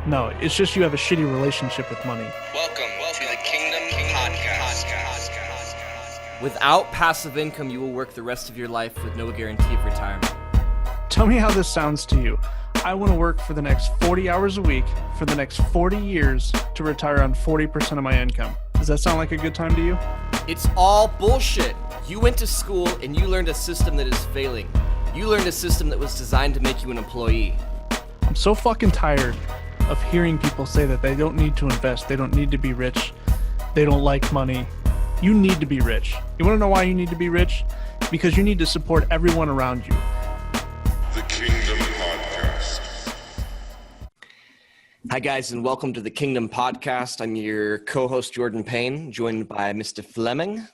No, it's just you have a shitty relationship with money. Welcome to the Kingdom Podcast. Without passive income, you will work the rest of your life with no guarantee of retirement. Tell me how this sounds to you. I want to work for the next 40 hours a week for the next 40 years to retire on 40% of my income. Does that sound like a good time to you? It's all bullshit. You went to school and you learned a system that is failing. You learned a system that was designed to make you an employee. I'm so fucking tired of hearing people say that they don't need to invest, they don't need to be rich, they don't like money. You need to be rich. You want to know why you need to be rich? Because you need to support everyone around you. The Kingdom Podcast. Hi guys, and welcome to the Kingdom Podcast. I'm your co-host Jordan Payne, joined by Mr. Fleming.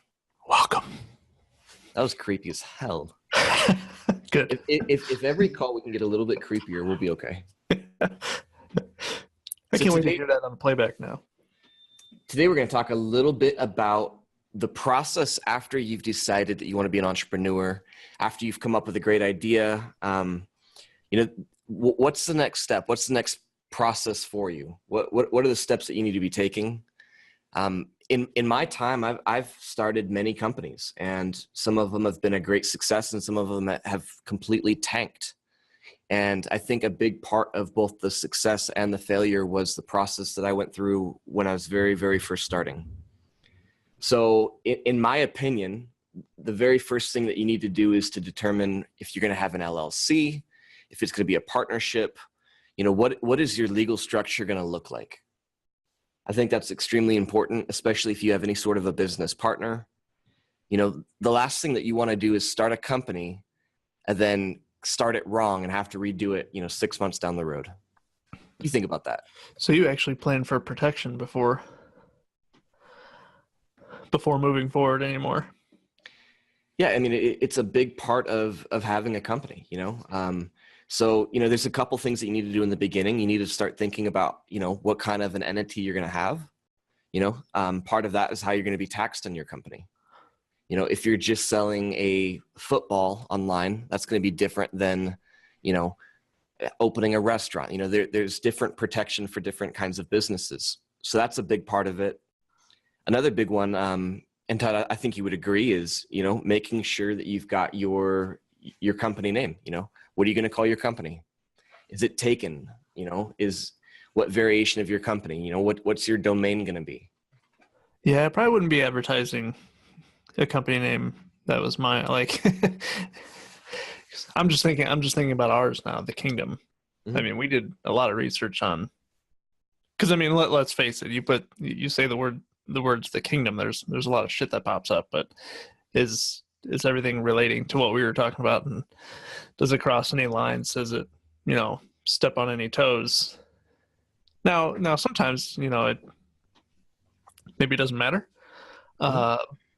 Welcome. That was creepy as hell. Good. If every call we can get a little bit creepier, we'll be okay. I can't wait to hear that on the playback now. Today we're going to talk a little bit about the process after you've decided that you want to be an entrepreneur, after you've come up with a great idea. What's the next step? What's the next process for you? What are the steps that you need to be taking? In my time, I've started many companies, and some of them have been a great success, and some of them have completely tanked. And I think a big part of both the success and the failure was the process that I went through when I was very, very first starting. So in my opinion, the very first thing that you need to do is to determine if you're going to have an LLC, if it's going to be a partnership, what is your legal structure going to look like? I think that's extremely important, especially if you have any sort of a business partner. The last thing that you want to do is start a company and then start it wrong and have to redo it, 6 months down the road. What do you think about that? So you actually plan for protection before moving forward anymore? Yeah, I mean, it's a big part of having a company, So, there's a couple things that you need to do in the beginning. You need to start thinking about, what kind of an entity you're going to have. Part of that is how you're going to be taxed in your company. If you're just selling a football online, that's going to be different than, opening a restaurant. There's different protection for different kinds of businesses. So that's a big part of it. Another big one, and Todd, I think you would agree, is, making sure that you've got your company name. What are you going to call your company? Is it taken? Is what variation of your company? What's your domain going to be? Yeah, I probably wouldn't be advertising a company name that was mine. I'm just thinking about ours now, the Kingdom. Mm-hmm. I mean, we did a lot of research on, because I mean, let's face it. You say the words the Kingdom. There's a lot of shit that pops up, but is everything relating to what we were talking about, and does it cross any lines? Does it, step on any toes? Now sometimes, it maybe doesn't matter.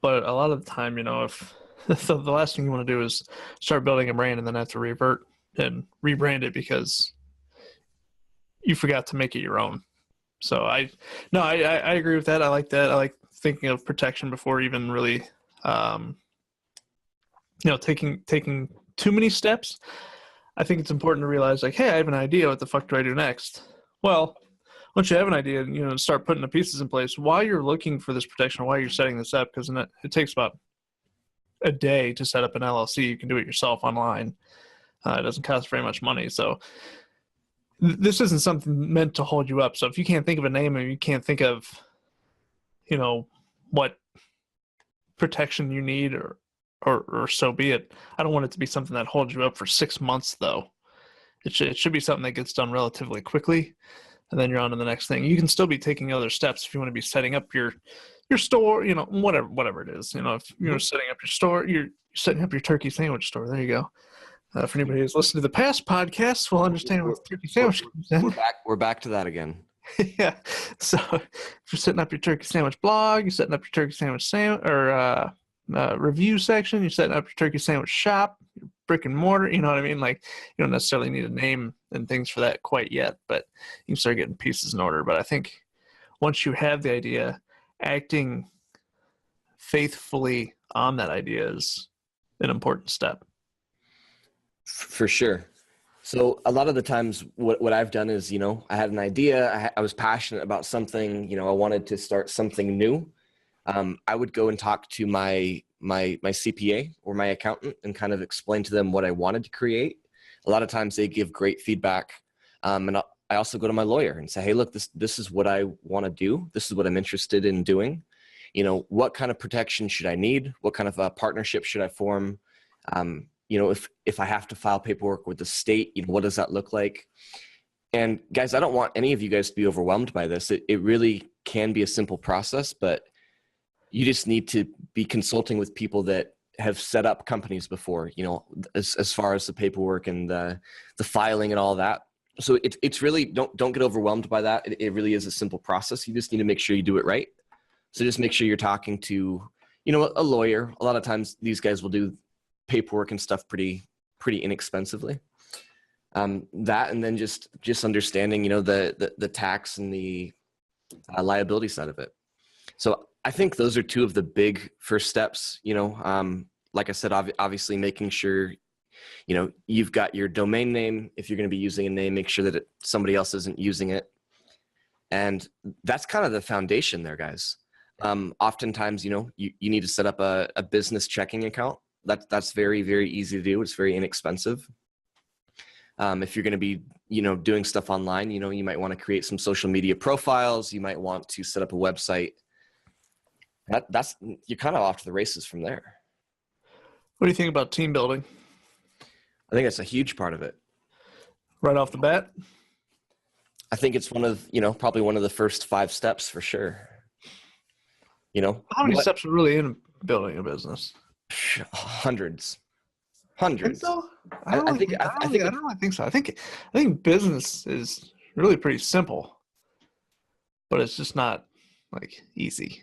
But a lot of the time, if the last thing you want to do is start building a brand and then have to revert and rebrand it because you forgot to make it your own. So I agree with that. I like that. I like thinking of protection before even really, taking too many steps. I think it's important to realize, hey, I have an idea. What the fuck do I do next? Well, once you have an idea, start putting the pieces in place while you're looking for this protection, while you're setting this up, because it takes about a day to set up an LLC. You can do it yourself online. It doesn't cost very much money. So this isn't something meant to hold you up. So if you can't think of a name and you can't think of, what protection you need or so be it. I don't want it to be something that holds you up for 6 months, though. It should be something that gets done relatively quickly. And then you're on to the next thing. You can still be taking other steps if you want to be setting up your store, whatever it is. If you're setting up your store, you're setting up your turkey sandwich store. There you go. For anybody who's listened to the past podcasts, will understand what turkey sandwich is. We're back to that again. Yeah. So if you're setting up your turkey sandwich blog, you're setting up your turkey sandwich review section, you're setting up your turkey sandwich shop, your brick and mortar, you know what I mean? You don't necessarily need a name and things for that quite yet, but you can start getting pieces in order. But I think once you have the idea, acting faithfully on that idea is an important step. For sure. So a lot of the times what I've done is, I had an idea, I was passionate about something, I wanted to start something new. I would go and talk to my CPA or my accountant and kind of explain to them what I wanted to create. A lot of times they give great feedback. And I also go to my lawyer and say, hey, look, this is what I want to do. This is what I'm interested in doing. What kind of protection should I need? What kind of a partnership should I form? If I have to file paperwork with the state, what does that look like? And guys, I don't want any of you guys to be overwhelmed by this. It really can be a simple process, but you just need to be consulting with people that have set up companies before, as far as the paperwork and the filing and all that. So it's really, don't get overwhelmed by that. It really is a simple process. You just need to make sure you do it right. So just make sure you're talking to, a lawyer. A lot of times these guys will do paperwork and stuff pretty inexpensively. That, and then just understanding, the tax and the liability side of it. So I think those are two of the big first steps. Like I said, obviously making sure, you've got your domain name. If you're going to be using a name, make sure that somebody else isn't using it. And that's kind of the foundation there, guys. Oftentimes, you need to set up a business checking account. That's very, very easy to do. It's very inexpensive. If you're going to be, doing stuff online, you might want to create some social media profiles. You might want to set up a website. That's you're kind of off to the races from there. What do you think about team building? I think that's a huge part of it. Right off the bat? I think it's one of, probably one of the first 5 steps for sure. How many steps are really in building a business? Hundreds. I don't really think so. I think business is really pretty simple, but it's just not like easy.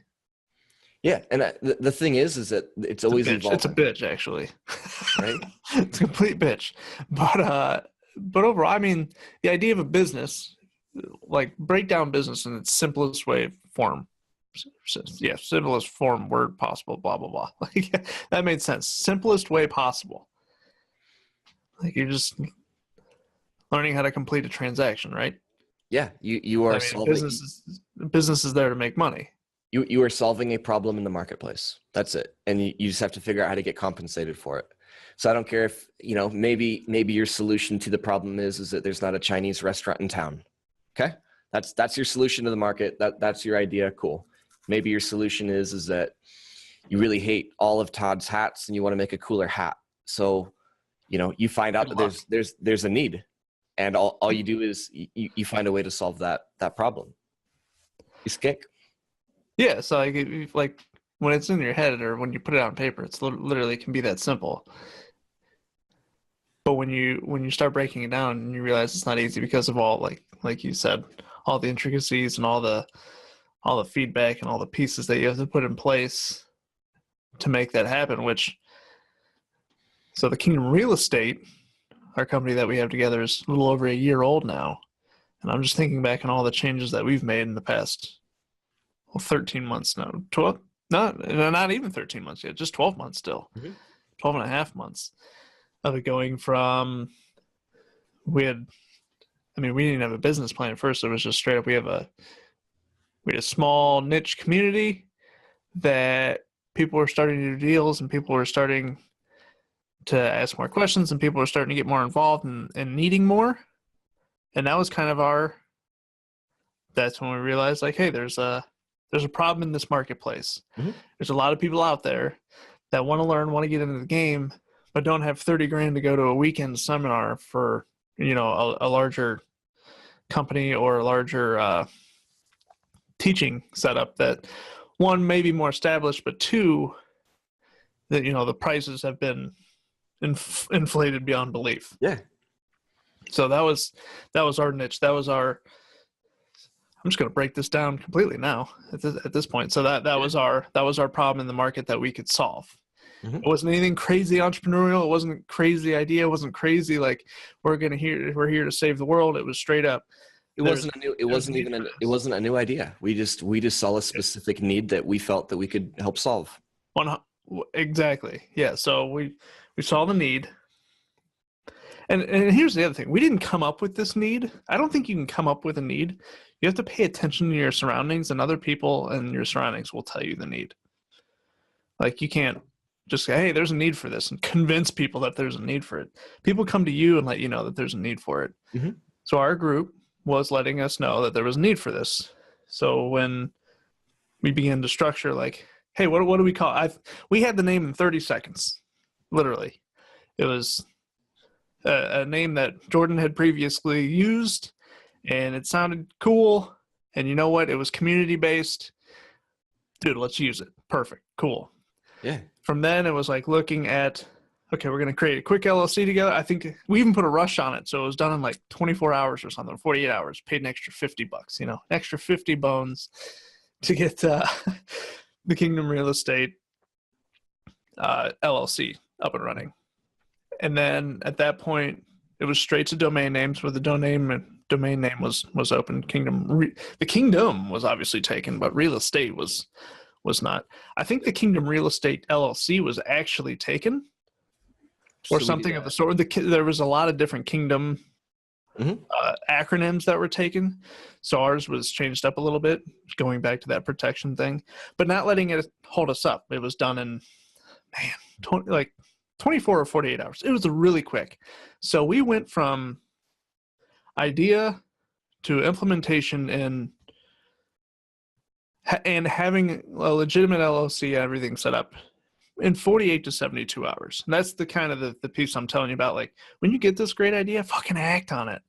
Yeah, and the thing is that it's always evolving. It's a bitch, actually. Right? It's a complete bitch. But overall, I mean, the idea of a business, like break down business in its simplest form. Yeah, simplest form word possible, blah, blah, blah. Like that made sense. Simplest way possible. Like you're just learning how to complete a transaction, right? Yeah, you are solving. Business is there to make money. You are solving a problem in the marketplace. That's it. And you just have to figure out how to get compensated for it. So I don't care if, maybe your solution to the problem is that there's not a Chinese restaurant in town. Okay? That's your solution to the market. That's your idea. Cool. Maybe your solution is that you really hate all of Todd's hats and you want to make a cooler hat. So, you find out that there's a need, and all you do is you find a way to solve that problem. You kick. Yeah, so like when it's in your head or when you put it on paper, it's literally can be that simple. But when you start breaking it down and you realize it's not easy because of all like you said, all the intricacies and all the feedback and all the pieces that you have to put in place to make that happen, so the Kingdom Real Estate, our company that we have together, is a little over a year old now. And I'm just thinking back on all the changes that we've made in the past 13 months now. 12? Not even 13 months yet, just 12 months still. Mm-hmm. 12 and a half months of it going from, we didn't have a business plan at first. It was just straight up, we had a small niche community that people were starting to do deals and people were starting to ask more questions and people were starting to get more involved and needing more. And that was kind of that's when we realized like, hey, there's a problem in this marketplace. Mm-hmm. There's a lot of people out there that want to learn, want to get into the game, but don't have $30,000 to go to a weekend seminar for, a larger company or a larger teaching setup that, one, may be more established, but two, that, the prices have been inflated beyond belief. Yeah. So that was our niche. That was our, I'm just going to break this down completely now at this point. So that was our problem in the market that we could solve. Mm-hmm. It wasn't anything crazy entrepreneurial. It wasn't crazy idea. It wasn't crazy like we're here to save the world. It was straight up. It wasn't a new idea. We just saw a specific need that we felt that we could help solve. Exactly. Yeah. So we saw the need, And here's the other thing. We didn't come up with this need. I don't think you can come up with a need. You have to pay attention to your surroundings, and other people and your surroundings will tell you the need. Like, you can't just say, hey, there's a need for this, and convince people that there's a need for it. People come to you and let you know that there's a need for it. Mm-hmm. So our group was letting us know that there was a need for this. So when we began to structure, like, hey, what do we call it? We had the name in 30 seconds, literally. It was a name that Jordan had previously used, and it sounded cool. And you know what? It was community-based. Dude, let's use it. Perfect. Cool. Yeah. From then, it was like looking at, okay, we're going to create a quick LLC together. I think we even put a rush on it. So it was done in like 24 hours or something, 48 hours, paid an extra $50, an extra 50 bones to get the Kingdom Real Estate LLC up and running. And then at that point, it was straight to domain names, where the domain name was open. The Kingdom was obviously taken, but real estate was not. I think the Kingdom Real Estate LLC was actually taken, or something of the sort. There was a lot of different Kingdom acronyms that were taken, so ours was changed up a little bit, going back to that protection thing, but not letting it hold us up. It was done in 24 or 48 hours. It was really quick. So we went from idea to implementation and having a legitimate LLC, everything set up in 48 to 72 hours. And that's the kind of the piece I'm telling you about. Like, when you get this great idea, fucking act on it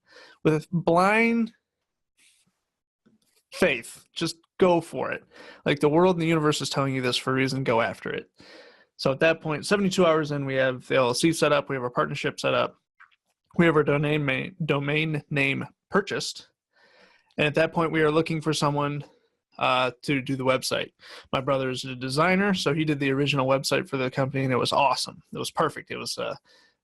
with blind faith. Just go for it. Like, the world and the universe is telling you this for a reason. Go after it. So at that point, 72 hours in, we have the LLC set up. We have our partnership set up. We have our domain name purchased. And at that point, we are looking for someone to do the website. My brother is a designer, so he did the original website for the company, and it was awesome. It was perfect. It was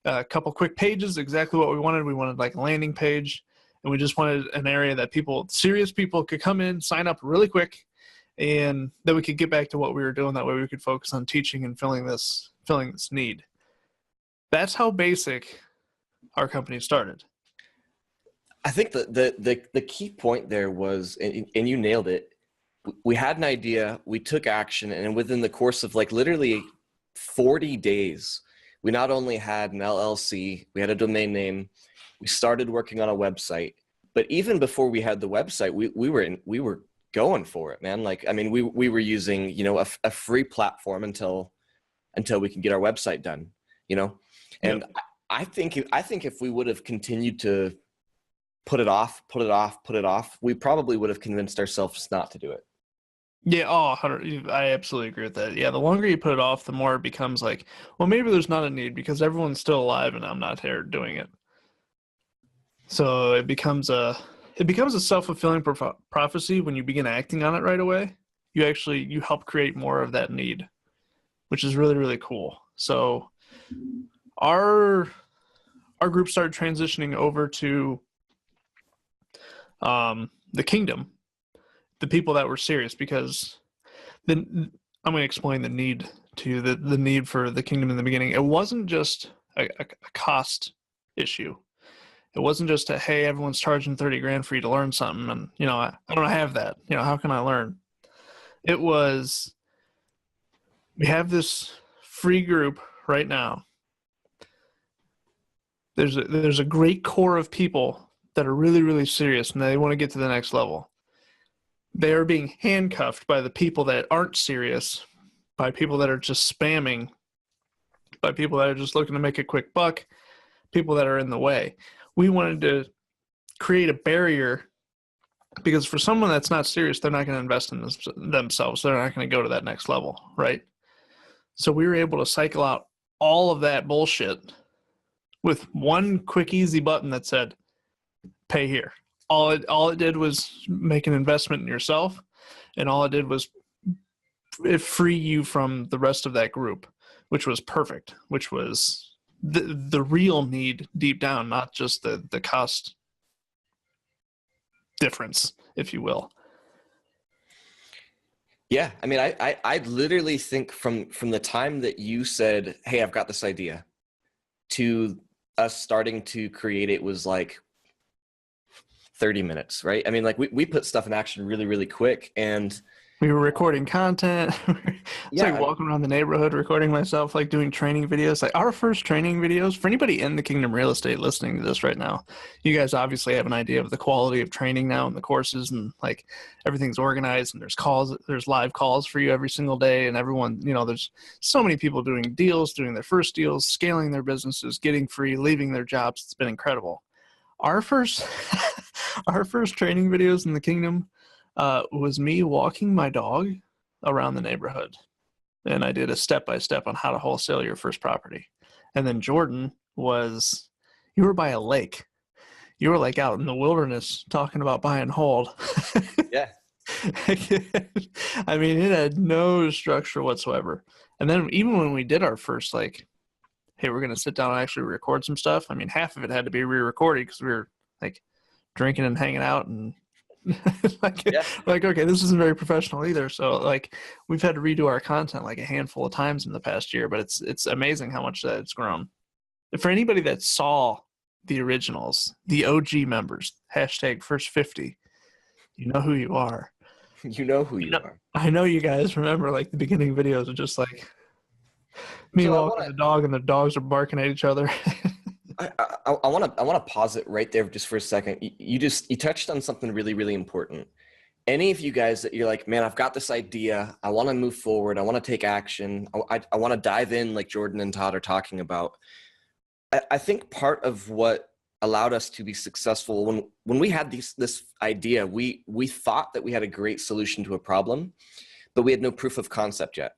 a couple quick pages, exactly what we wanted. We wanted like a landing page, and we just wanted an area that serious people could come in, sign up really quick, and then we could get back to what we were doing. That way we could focus on teaching and filling this need. That's how basic our company started. I think the key point there was, and you nailed it, we had an idea, we took action, and within the course of like literally 40 days, we not only had an LLC, we had a domain name, we started working on a website. But even before we had the website, we were going for it, man. Like, I mean, we were using, a free platform until we can get our website done, And yep. I think if we would have continued to put it off, we probably would have convinced ourselves not to do it. Yeah, I absolutely agree with that. Yeah, the longer you put it off, the more it becomes like, well, maybe there's not a need because everyone's still alive and I'm not here doing it. So it becomes a self-fulfilling prophecy when you begin acting on it right away. You help create more of that need, which is really, really cool. So our group started transitioning over to the Kingdom, the people that were serious, because then I'm going to explain the need to you, the need for the Kingdom in the beginning. It wasn't just a cost issue. It wasn't just hey, everyone's charging $30,000 for you to learn something, and I don't have that. How can I learn? It was, we have this free group right now. There's a great core of people that are really, really serious and they want to get to the next level. They are being handcuffed by the people that aren't serious, by people that are just spamming, by people that are just looking to make a quick buck, people that are in the way. We wanted to create a barrier because for someone that's not serious, they're not going to invest in themselves. They're not going to go to that next level, right? So we were able to cycle out all of that bullshit with one quick, easy button that said, pay here. All it did was make an investment in yourself, and all it did was free you from the rest of that group, which was perfect, which was the real need deep down, not just the cost difference, if you will. Yeah, I mean, I literally think from the time that you said, hey, I've got this idea, to us starting to create it was like 30 minutes, right? I mean, like we put stuff in action really, really quick. And We were recording content. It's yeah, like walking around the neighborhood, recording myself, like doing training videos. Like our first training videos, for anybody in the Kingdom Real Estate listening to this right now, you guys obviously have an idea of the quality of training now and the courses, and like everything's organized, and there's live calls for you every single day, and everyone, there's so many people doing deals, doing their first deals, scaling their businesses, getting free, leaving their jobs. It's been incredible. Our first, our first training videos in the Kingdom was me walking my dog around the neighborhood. And I did a step-by-step on how to wholesale your first property. And then Jordan you were by a lake. You were like out in the wilderness talking about buy and hold. yeah, I mean, it had no structure whatsoever. And then even when we did our first, like, hey, we're going to sit down and actually record some stuff. I mean, half of it had to be re-recorded because we were like drinking and hanging out and like, okay, this isn't very professional either. So like we've had to redo our content like a handful of times in the past year, but it's amazing how much that it's grown. For anybody that saw the originals, the OG members, hashtag first 50, you know who you are. you know who you are. I know you guys remember like the beginning videos are just like me So walking the dog and the dogs are barking at each other. I want to pause it right there just for a second. You touched on something really, really important. Any of you guys that you're like, man, I've got this idea. I want to move forward. I want to take action. I want to dive in like Jordan and Todd are talking about. I think part of what allowed us to be successful when we had this idea, we thought that we had a great solution to a problem, but we had no proof of concept yet.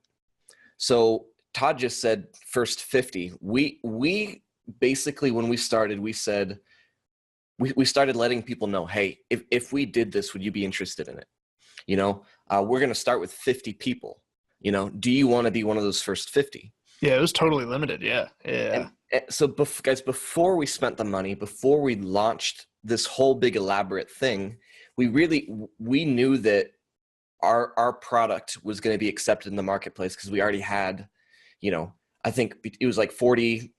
So Todd just said first 50. We basically, when we started, we said, we started letting people know, hey, if we did this, would you be interested in it? We're going to start with 50 people. Do you want to be one of those first 50? Yeah, it was totally limited. Yeah. And so guys, before we spent the money, before we launched this whole big elaborate thing, we knew that our product was going to be accepted in the marketplace because we already had, I think it was like 40,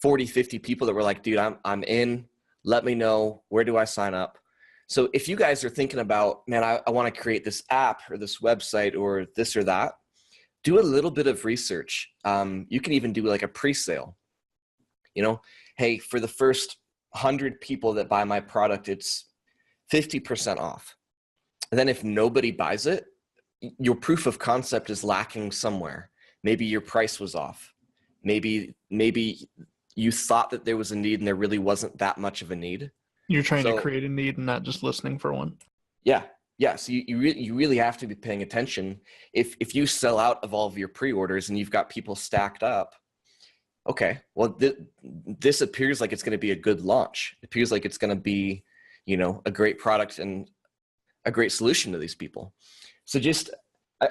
50 people that were like, dude, I'm in, let me know, where do I sign up? So if you guys are thinking about, man, I want to create this app or this website or this or that, do a little bit of research. You can even do like a pre-sale, hey, for the first 100 people that buy my product, it's 50% off. And then if nobody buys it, your proof of concept is lacking somewhere. Maybe your price was off. Maybe you thought that there was a need and there really wasn't that much of a need. You're trying to create a need and not just listening for one. Yeah. So you really have to be paying attention. If you sell out of all of your pre-orders and you've got people stacked up, okay, well, this appears like it's going to be a good launch. It appears like it's going to be, a great product and a great solution to these people. So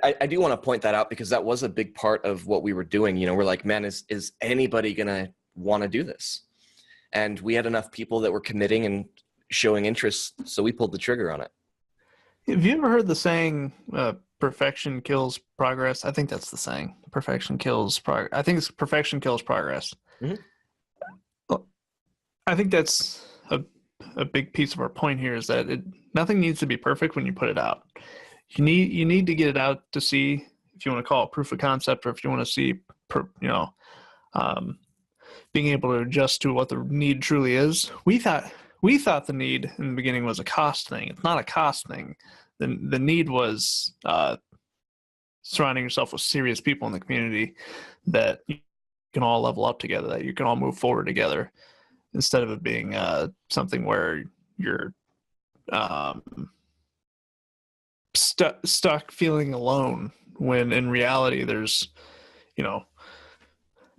I do want to point that out because that was a big part of what we were doing. We're like, man, is anybody going to want to do this? And we had enough people that were committing and showing interest, so we pulled the trigger on it. Have you ever heard the saying, perfection kills progress? I think that's the saying. Perfection kills progress. I think it's perfection kills progress. Mm-hmm. Well, I think that's a big piece of our point here is that nothing needs to be perfect when you put it out. You need to get it out to see, if you want to call it proof of concept, or if you want to see, being able to adjust to what the need truly is. We thought the need in the beginning was a cost thing. It's not a cost thing. The need was surrounding yourself with serious people in the community that you can all level up together, that you can all move forward together, instead of it being something where you're stuck feeling alone, when in reality there's,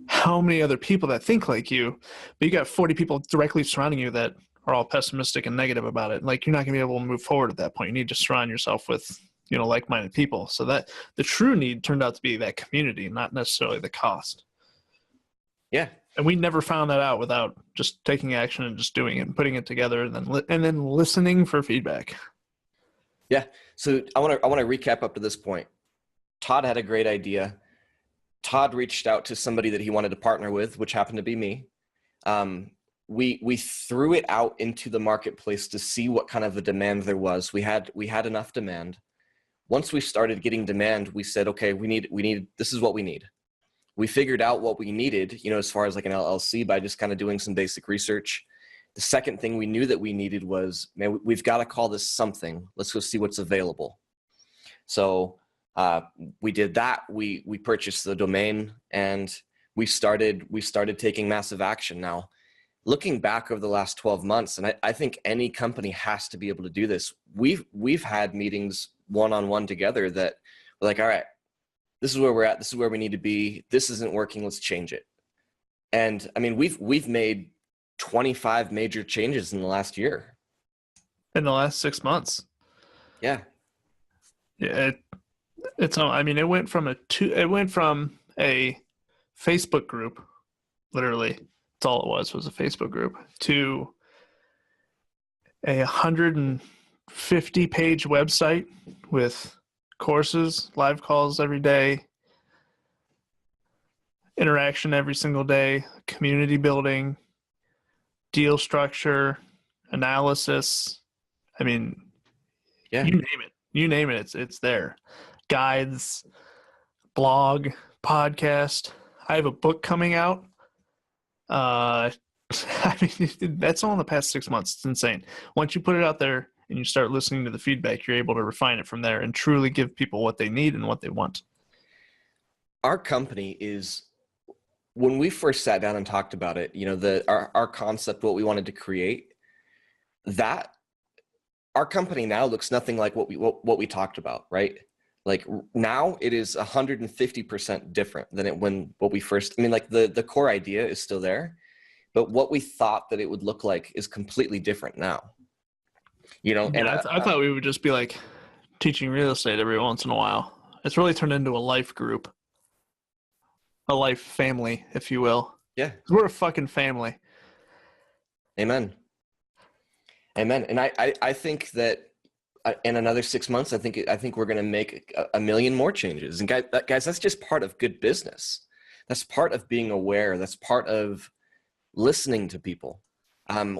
how many other people that think like you, but you got 40 people directly surrounding you that are all pessimistic and negative about it. Like, you're not going to be able to move forward at that point. You need to surround yourself with, like-minded people. So that the true need turned out to be that community, not necessarily the cost. Yeah. And we never found that out without just taking action and just doing it and putting it together, and then listening for feedback. Yeah. So I want to recap up to this point. Todd had a great idea. Todd reached out to somebody that he wanted to partner with, which happened to be me. we threw it out into the marketplace to see what kind of a demand there was. We had enough demand. Once we started getting demand, we said, okay, we need this is what we need. We figured out what we needed, as far as like an LLC, by just kind of doing some basic research. The second thing we knew that we needed was, man, we've got to call this something. Let's go see what's available. So we did that. We purchased the domain, and we started taking massive action. Now, looking back over the last 12 months, and I think any company has to be able to do this. We've had meetings one-on-one together that we're like, all right, this is where we're at. This is where we need to be. This isn't working. Let's change it. And I mean, we've made 25 major changes in the last year. In the last 6 months. Yeah. Yeah. It went from a Facebook group, literally. That's all it was a Facebook group, to a 150-page website with courses, live calls every day, interaction every single day, community building, deal structure, analysis. I mean, yeah, you name it, it's there. Guides, blog, podcast. I have a book coming out. I mean, that's all in the past 6 months. It's insane. Once you put it out there and you start listening to the feedback, you're able to refine it from there and truly give people what they need and what they want. Our company is, when we first sat down and talked about it, our concept, what we wanted to create, that our company now looks nothing like what we talked about, right? Like now it is 150% different than what we first, like the core idea is still there, but what we thought that it would look like is completely different now. And I thought we would just be like teaching real estate every once in a while. It's really turned into a life group, a life family, if you will. Yeah. We're a fucking family. Amen. And I think that in another 6 months, I think we're going to make a million more changes. And guys, that's just part of good business. That's part of being aware. That's part of listening to people.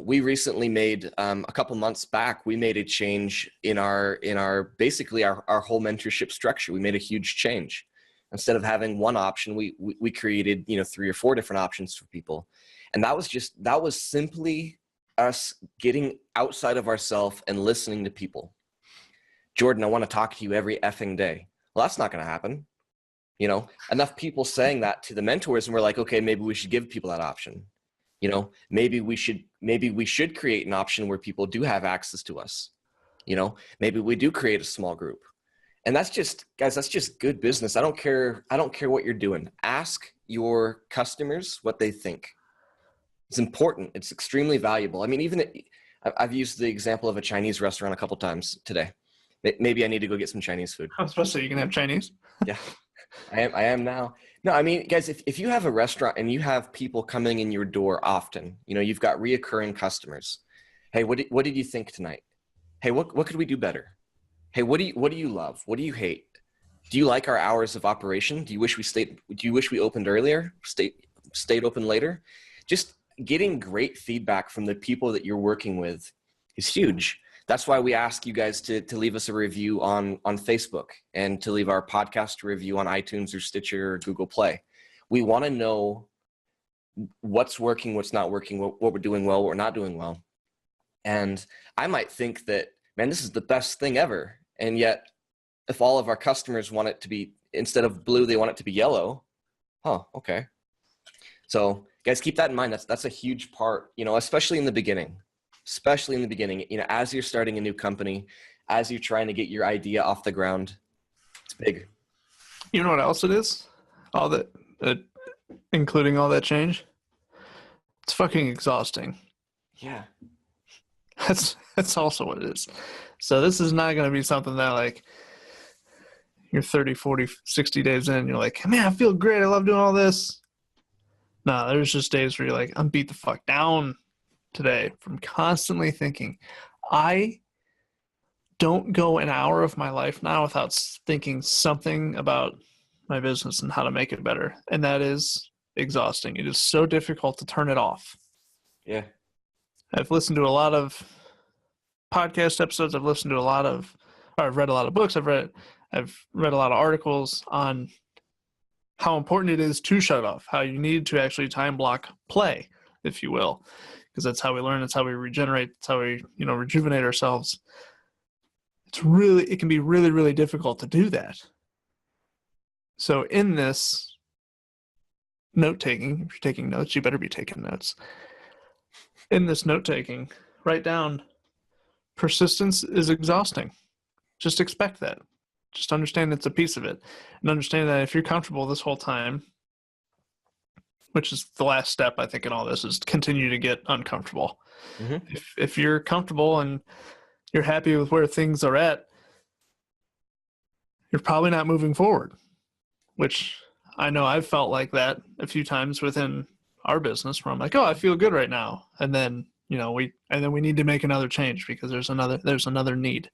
We recently made, a couple months back, we made a change in our basically our whole mentorship structure. We made a huge change. Instead of having one option, we created 3 or 4 different options for people. And that was simply us getting outside of ourselves and listening to people. Jordan, I want to talk to you every effing day. Well, that's not going to happen. Enough people saying that to the mentors, and we're like, okay, maybe we should give people that option. Maybe we should create an option where people do have access to us. Maybe we do create a small group. And that's just good business. I don't care what you're doing. Ask your customers what they think. It's important. It's extremely valuable. I mean, I've used the example of a Chinese restaurant a couple times today. Maybe I need to go get some Chinese food. I was supposed to say you can have Chinese. Yeah, I am now. No, I mean, guys, if you have a restaurant and you have people coming in your door often, you've got reoccurring customers. Hey, what did you think tonight? Hey, what could we do better? Hey, what do you love? What do you hate? Do you like our hours of operation? Do you wish we opened earlier? Stayed open later? Just getting great feedback from the people that you're working with is huge. That's why we ask you guys to leave us a review on Facebook and to leave our podcast review on iTunes or Stitcher or Google Play. We want to know what's working, what's not working, what we're doing well, what we're not doing well. And I might think that, man, this is the best thing ever. And yet, if all of our customers want it to be, instead of blue, they want it to be yellow. Oh, okay. So guys, keep that in mind. That's a huge part, especially in the beginning. As you're starting a new company, as you're trying to get your idea off the ground, it's big. You know what else it is? All that, including all that change. It's fucking exhausting. Yeah. That's also what it is. So this is not going to be something that like you're 30, 40, 60 days in, you're like, man, I feel great. I love doing all this. No, there's just days where you're like, I'm beat the fuck down today from constantly thinking. I don't go an hour of my life now without thinking something about my business and how to make it better. And that is exhausting. It is so difficult to turn it off. Yeah. I've listened to a lot of podcast episodes. I've listened to I've read a lot of books. I've read a lot of articles on how important it is to shut off, how you need to actually time block play, if you will, because that's how we learn. It's how we regenerate. It's how we, rejuvenate ourselves. It can be really, really difficult to do that. So in this note-taking, if you're taking notes, you better be taking notes. In this note-taking, write down, persistence is exhausting. Just expect that. Just understand it's a piece of it. And understand that if you're comfortable this whole time, which is the last step, I think, in all this, is to continue to get uncomfortable. Mm-hmm. If you're comfortable and you're happy with where things are at, you're probably not moving forward, which I know I've felt like that a few times within our business where I'm like, oh, I feel good right now. And then, we need to make another change because there's another need.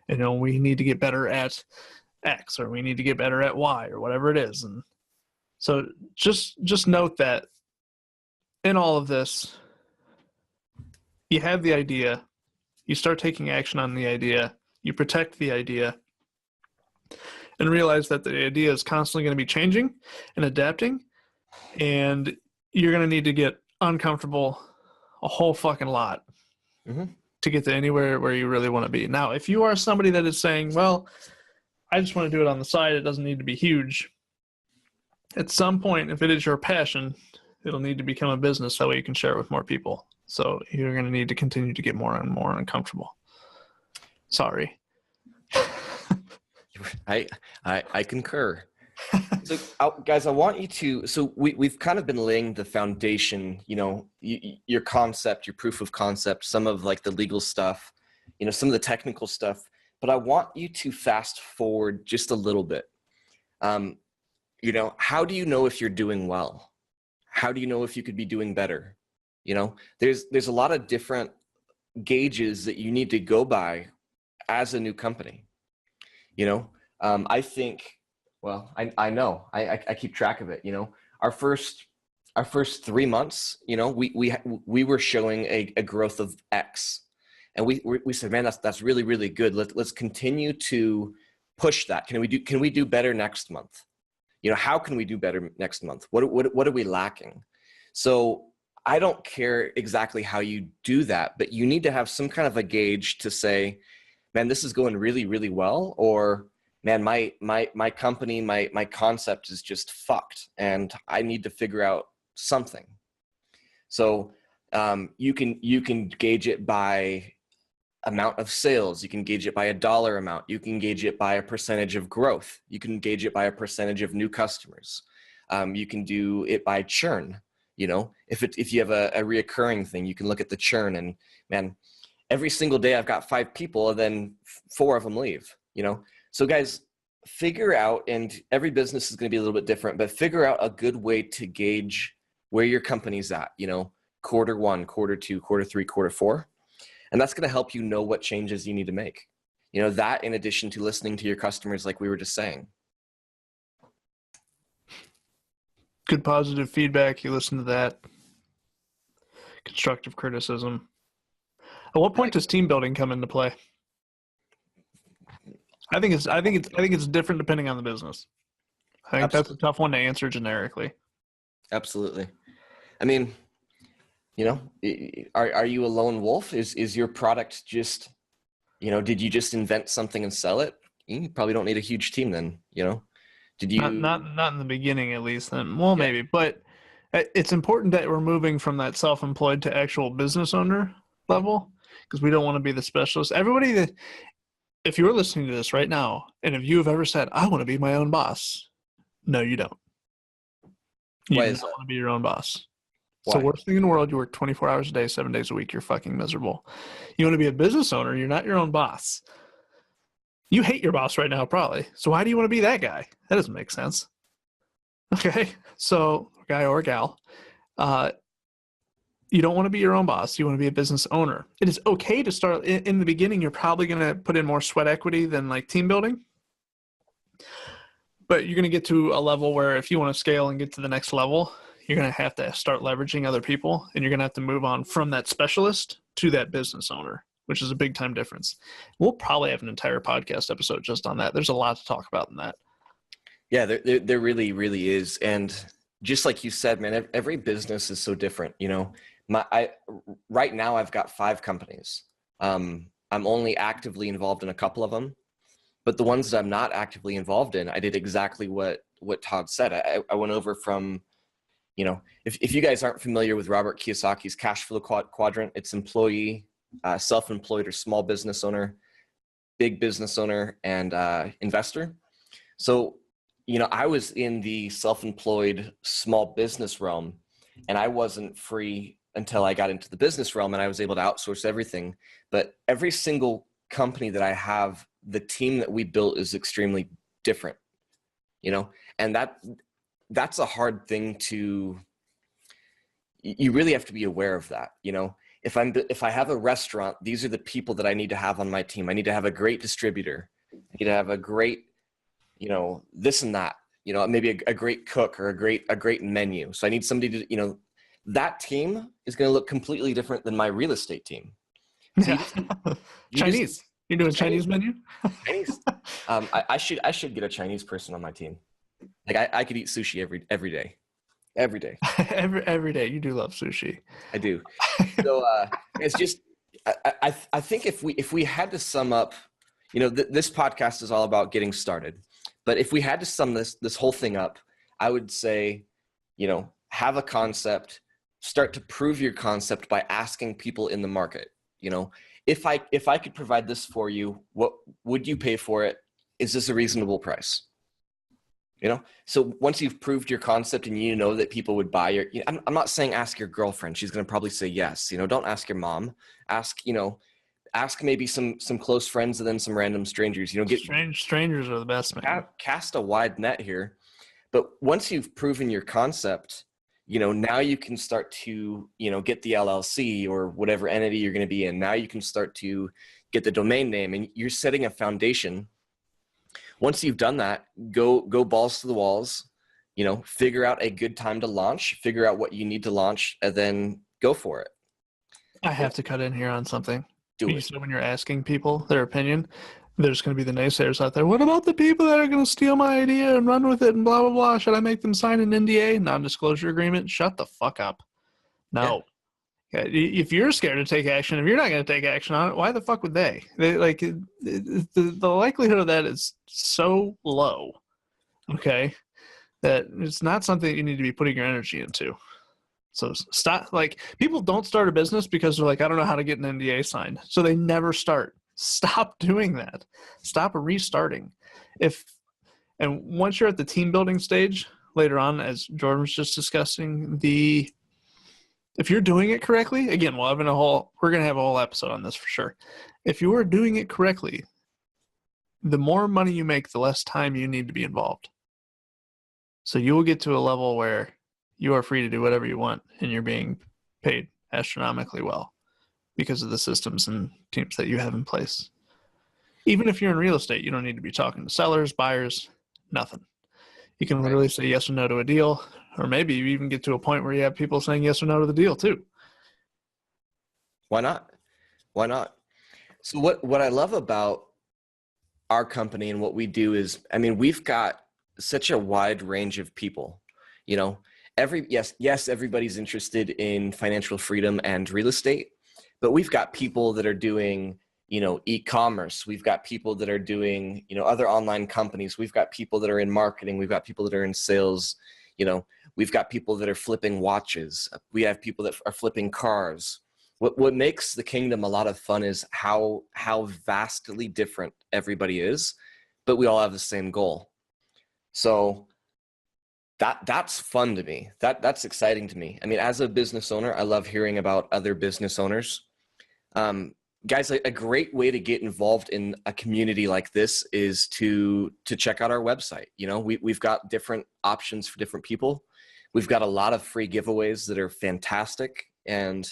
We need to get better at X, or we need to get better at Y, or whatever it is. And so just note that in all of this, you have the idea, you start taking action on the idea, you protect the idea, and realize that the idea is constantly going to be changing and adapting, and you're going to need to get uncomfortable a whole fucking lot to get to anywhere where you really want to be. Now, if you are somebody that is saying, well, I just want to do it on the side, it doesn't need to be huge, at some point, if it is your passion, it'll need to become a business. That way you can share it with more people. So you're going to need to continue to get more and more uncomfortable. Sorry. I concur. So, guys, I want you to. So we've kind of been laying the foundation. Your concept, your proof of concept, some of like the legal stuff, some of the technical stuff. But I want you to fast forward just a little bit. How do you know if you're doing well? How do you know if you could be doing better? There's a lot of different gauges that you need to go by as a new company. I think, well, I know, I keep track of it. Our first 3 months, we were showing a growth of X, and we said, man, that's really, really good. Let's continue to push that. Can we do better next month? How can we do better next month? What are we lacking? So I don't care exactly how you do that, but you need to have some kind of a gauge to say, man, this is going really, really well, or man, my company, my concept is just fucked and I need to figure out something. So you can gauge it by amount of sales. You can gauge it by a dollar amount. You can gauge it by a percentage of growth. You can gauge it by a percentage of new customers. You can do it by churn. If you have a reoccurring thing, you can look at the churn, and man, every single day I've got 5 people, and then 4 of them leave. So guys, figure out, and every business is going to be a little bit different, but figure out a good way to gauge where your company's at, quarter 1, quarter 2, quarter 3, quarter 4. And that's going to help you know what changes you need to make. That in addition to listening to your customers, like we were just saying. Good positive feedback. You listen to that. Constructive criticism. At what point does team building come into play? I think it's different depending on the business. I think Absolutely. That's a tough one to answer generically. Absolutely. I mean, are you a lone wolf? Is your product just, did you just invent something and sell it? You probably don't need a huge team then, Did you? Not in the beginning, at least. Then, well, yeah. Maybe, but it's important that we're moving from that self-employed to actual business owner level, because we don't want to be the specialist. Everybody that, if you're listening to this right now, and if you have ever said, I want to be my own boss, no, you don't. You don't want to be your own boss. Why? It's the worst thing in the world. You work 24 hours a day, 7 days a week. You're fucking miserable. You want to be a business owner. You're not your own boss. You hate your boss right now, probably. So why do you want to be that guy? That doesn't make sense. Okay. So guy or gal, you don't want to be your own boss. You want to be a business owner. It is okay to start in the beginning. You're probably going to put in more sweat equity than like team building, but you're going to get to a level where if you want to scale and get to the next level, you're going to have to start leveraging other people, and you're going to have to move on from that specialist to that business owner, which is a big time difference. We'll probably have an entire podcast episode just on that. There's a lot to talk about in that. Yeah, there really, really is. And just like you said, man, every business is so different. You know, right now I've got 5 companies. I'm only actively involved in a couple of them, but the ones that I'm not actively involved in, I did exactly what Todd said. I went over from, you know, if you guys aren't familiar with Robert Kiyosaki's cash flow quadrant, it's employee, self-employed or small business owner, big business owner, and investor. So, you know, I was in the self-employed small business realm, and I wasn't free until I got into the business realm, and I was able to outsource everything. But every single company that I have, the team that we built is extremely different, you know, and that's a hard thing you really have to be aware of that. You know, if I have a restaurant, these are the people that I need to have on my team. I need to have a great distributor. I need to have a great, you know, this and that, you know, maybe a great cook or a great menu. So I need somebody to, you know, that team is going to look completely different than my real estate team. So Chinese. You're doing Chinese menu? Chinese. I should get a Chinese person on my team. Like I could eat sushi every day. Every day. every day. You do love sushi. I do. So it's just I think if we had to sum up, you know, this podcast is all about getting started. But if we had to sum this whole thing up, I would say, you know, have a concept, start to prove your concept by asking people in the market. You know, if I could provide this for you, what would you pay for it? Is this a reasonable price? You know, so once you've proved your concept and you know that people would buy I'm not saying ask your girlfriend. She's going to probably say yes. You know, don't ask your mom. Ask maybe some close friends and then some random strangers. You know, strangers are the best, man. Cast a wide net here. But once you've proven your concept, you know, now you can start to, you know, get the LLC or whatever entity you're going to be in. Now you can start to get the domain name, and you're setting a foundation. Once you've done that, go balls to the walls, you know, figure out a good time to launch, figure out what you need to launch, and then go for it. I have to cut in here on something. So when you're asking people their opinion, there's going to be the naysayers out there. What about the people that are going to steal my idea and run with it and blah, blah, blah? Should I make them sign an NDA, non-disclosure agreement? Shut the fuck up. No. Yeah. If you're scared to take action, if you're not going to take action on it, why the fuck would they? The likelihood of that is so low, okay, that it's not something you need to be putting your energy into. So stop. Like, people don't start a business because they're like, I don't know how to get an NDA signed, so they never start. Stop doing that. Stop restarting. And once you're at the team building stage later on, as Jordan was just discussing, if you're doing it correctly, again, we're going to have a whole episode on this for sure. If you are doing it correctly, the more money you make, the less time you need to be involved. So you will get to a level where you are free to do whatever you want and you're being paid astronomically well because of the systems and teams that you have in place. Even if you're in real estate, you don't need to be talking to sellers, buyers, nothing. You can literally say yes or no to a deal, or maybe you even get to a point where you have people saying yes or no to the deal too. Why not? Why not? So what I love about our company and what we do is, I mean, we've got such a wide range of people, you know, yes, everybody's interested in financial freedom and real estate, but we've got people that are doing, you know, e-commerce. We've got people that are doing, you know, other online companies. We've got people that are in marketing. We've got people that are in sales. You know, we've got people that are flipping watches. We have people that are flipping cars. What makes the Kingdom a lot of fun is how vastly different everybody is, but we all have the same goal. So that's fun to me. That's exciting to me. I mean, as a business owner, I love hearing about other business owners. Guys, a great way to get involved in a community like this is to check out our website. You know, we've got different options for different people. We've got a lot of free giveaways that are fantastic, and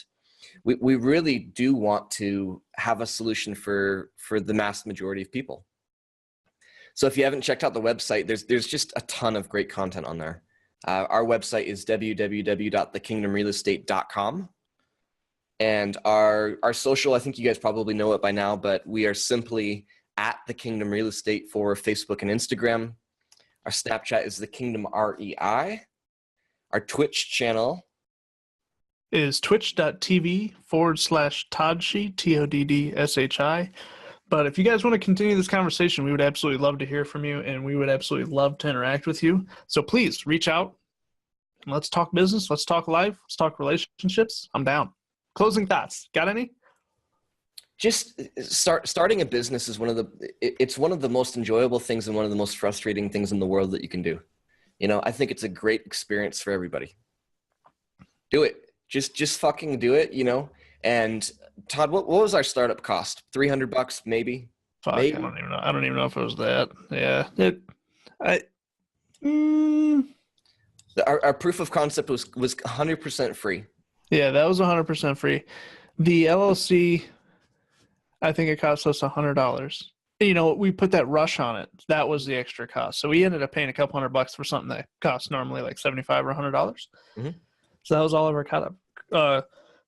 we really do want to have a solution for the mass majority of people. So if you haven't checked out the website, there's just a ton of great content on there. Our website is www.thekingdomrealestate.com. And our social, I think you guys probably know it by now, but we are simply at The Kingdom Real Estate for Facebook and Instagram. Our Snapchat is The Kingdom REI. Our Twitch channel is twitch.tv/Toddshi, TODDSHI. But if you guys want to continue this conversation, we would absolutely love to hear from you, and we would absolutely love to interact with you. So please reach out. Let's talk business. Let's talk life. Let's talk relationships. I'm down. Closing thoughts. Got any? Just starting a business is one of the most enjoyable things and one of the most frustrating things in the world that you can do. You know, I think it's a great experience for everybody. Do it. Just fucking do it, you know? And Todd, what was our startup cost? $300 maybe? Fuck, maybe? I don't even know. I don't even know if it was that. Yeah. Our proof of concept was 100% free. Yeah, that was 100% free. The LLC, I think it cost us $100. You know, we put that rush on it. That was the extra cost. So we ended up paying a couple $100 for something that costs normally like $75 or $100. Mm-hmm. So that was all of our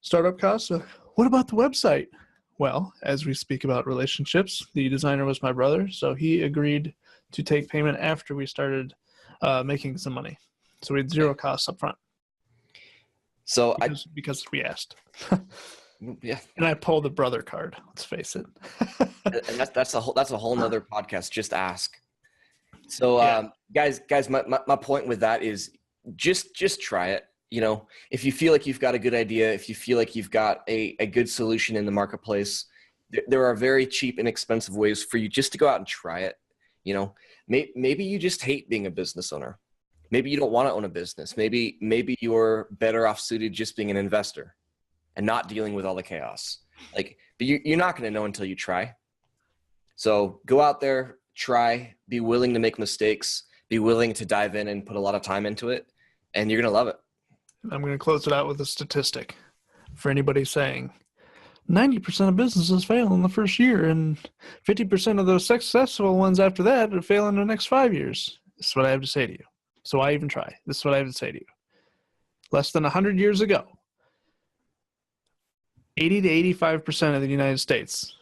startup costs. So what about the website? Well, as we speak about relationships, the designer was my brother, so he agreed to take payment after we started making some money. So we had zero costs up front. So because we asked. Yeah. And I pulled the brother card, let's face it. And that's a whole nother podcast. Just ask. So guys, my point with that is just try it. You know, if you feel like you've got a good idea, if you feel like you've got a good solution in the marketplace, there are very cheap, inexpensive ways for you just to go out and try it. You know, maybe you just hate being a business owner. Maybe you don't want to own a business. Maybe you're better off suited just being an investor and not dealing with all the chaos. Like, but you're not going to know until you try. So go out there, try, be willing to make mistakes, be willing to dive in and put a lot of time into it, and you're going to love it. I'm going to close it out with a statistic for anybody saying 90% of businesses fail in the first year and 50% of those successful ones after that will fail in the next 5 years. This is what I have to say to you. So why even try? This is what I have to say to you. Less than 100 years ago, 80 to 85% of the United States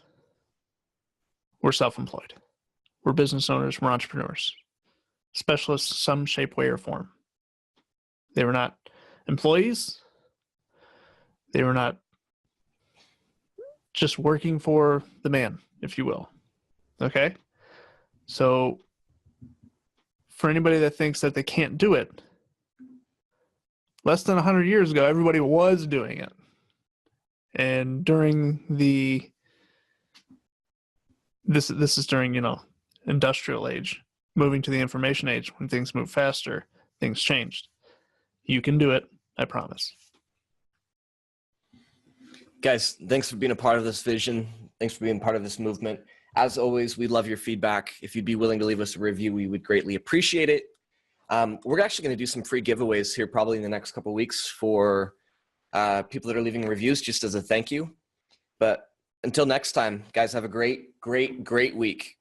were self-employed. We're business owners, we're entrepreneurs, specialists, some shape, way, or form. They were not employees. They were not just working for the man, if you will. Okay? So for anybody that thinks that they can't do it, less than 100 years ago, everybody was doing it. And during this is during, you know, industrial age, moving to the information age, when things move faster, things changed. You can do it, I promise. Guys, thanks for being a part of this vision. Thanks for being part of this movement. As always, we love your feedback. If you'd be willing to leave us a review, we would greatly appreciate it. We're actually going to do some free giveaways here probably in the next couple of weeks for people that are leaving reviews just as a thank you. But until next time, guys, have a great week.